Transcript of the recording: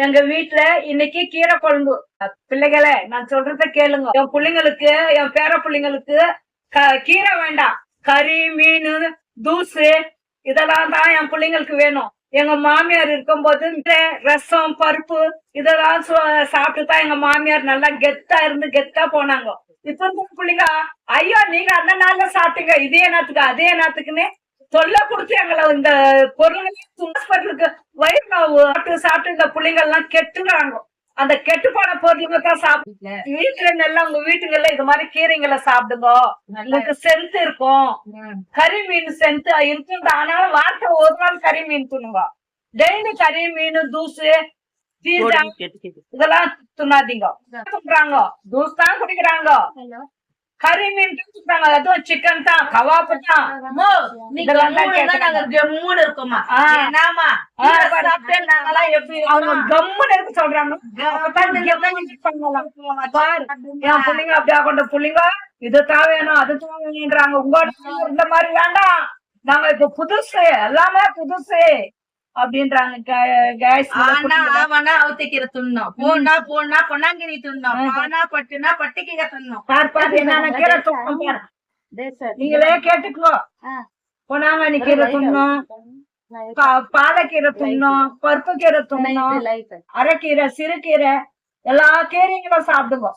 எங்க வீட்டுல இன்னைக்கு கீரை குழம்பு. பிள்ளைகளே, நான் சொல்றத கேளுங்க. என் பிள்ளைங்களுக்கு, என் பேர பிள்ளைங்களுக்கு கீரை வேண்டாம். கறி, மீன், தூசு இதெல்லாம் தான் என் பிள்ளைங்களுக்கு வேணும். எங்க மாமியார் இருக்கும்போது ரசம், பருப்பு இதெல்லாம் சாப்பிட்டுதான் எங்க மாமியார் நல்லா கெத்தா இருந்து கெத்தா போனாங்க. இப்ப இருக்க பிள்ளைங்க, ஐயோ நீங்க அந்த நாள்ல சாப்பிட்டீங்க, இதே நேரத்துக்கு அதே நேரத்துக்குன்னு தொல்லை கொடுத்து எங்களை இந்த பொருளுக்கு வயிறு நோவு சாப்பிட்டு இந்த பிள்ளைங்க எல்லாம் கெட்டுறாங்க. அந்த கெட்டு போன பொருளுங்க தான் சாப்பிடுங்க. வீட்டுல நல்லா உங்க வீட்டுங்கள்ல இது மாதிரி கீரைங்களை சாப்பிடுங்க. உங்களுக்கு சென்த் இருக்கும். கறி மீன் சென்த் இருக்கு. ஆனாலும் வாரத்தை ஒரு நாள் கறி மீன் துணுங்க. டெய்லி கறி, மீன், தூசு, பீஸா இதெல்லாம் துண்ணாதீங்க. துப்புறாங்க, ஜூஸ் தான் குடிக்கிறாங்க. கறி மீன் குடிக்கிறாங்க, அதுவும் சிக்கன் தான், கவாப்பு தான். கம்முன்னு இருக்குமா? கம்முன்னு இருக்க சொல்றாங்க. என் பிள்ளைங்க அப்படியா கொண்ட பிள்ளைங்க இதுதான் வேணும் அதுதான் வேணும்ன்றாங்க. உங்க இந்த மாதிரி வேண்டாம், நாங்க இப்ப புதுசு எல்லாமே புதுசு அப்படின்றாங்க. அவத்திக்கீரை துண்ணும், போனா போனா பொன்னாங்கிரி துண்ணும், பானா பட்டுனா பட்டுக்கீரை துண்ணும். என்னென்ன கீரை துண்ணும் நீங்களே கேட்டுக்கோ. பொன்னாங்கண்ணி கீரை துண்ணும், பாலக்கீரை துண்ணும், பருப்பு கீரை துண்ணும், அரைக்கீரை, சிறுகீரை எல்லா கீரைங்களும் சாப்பிடுங்க.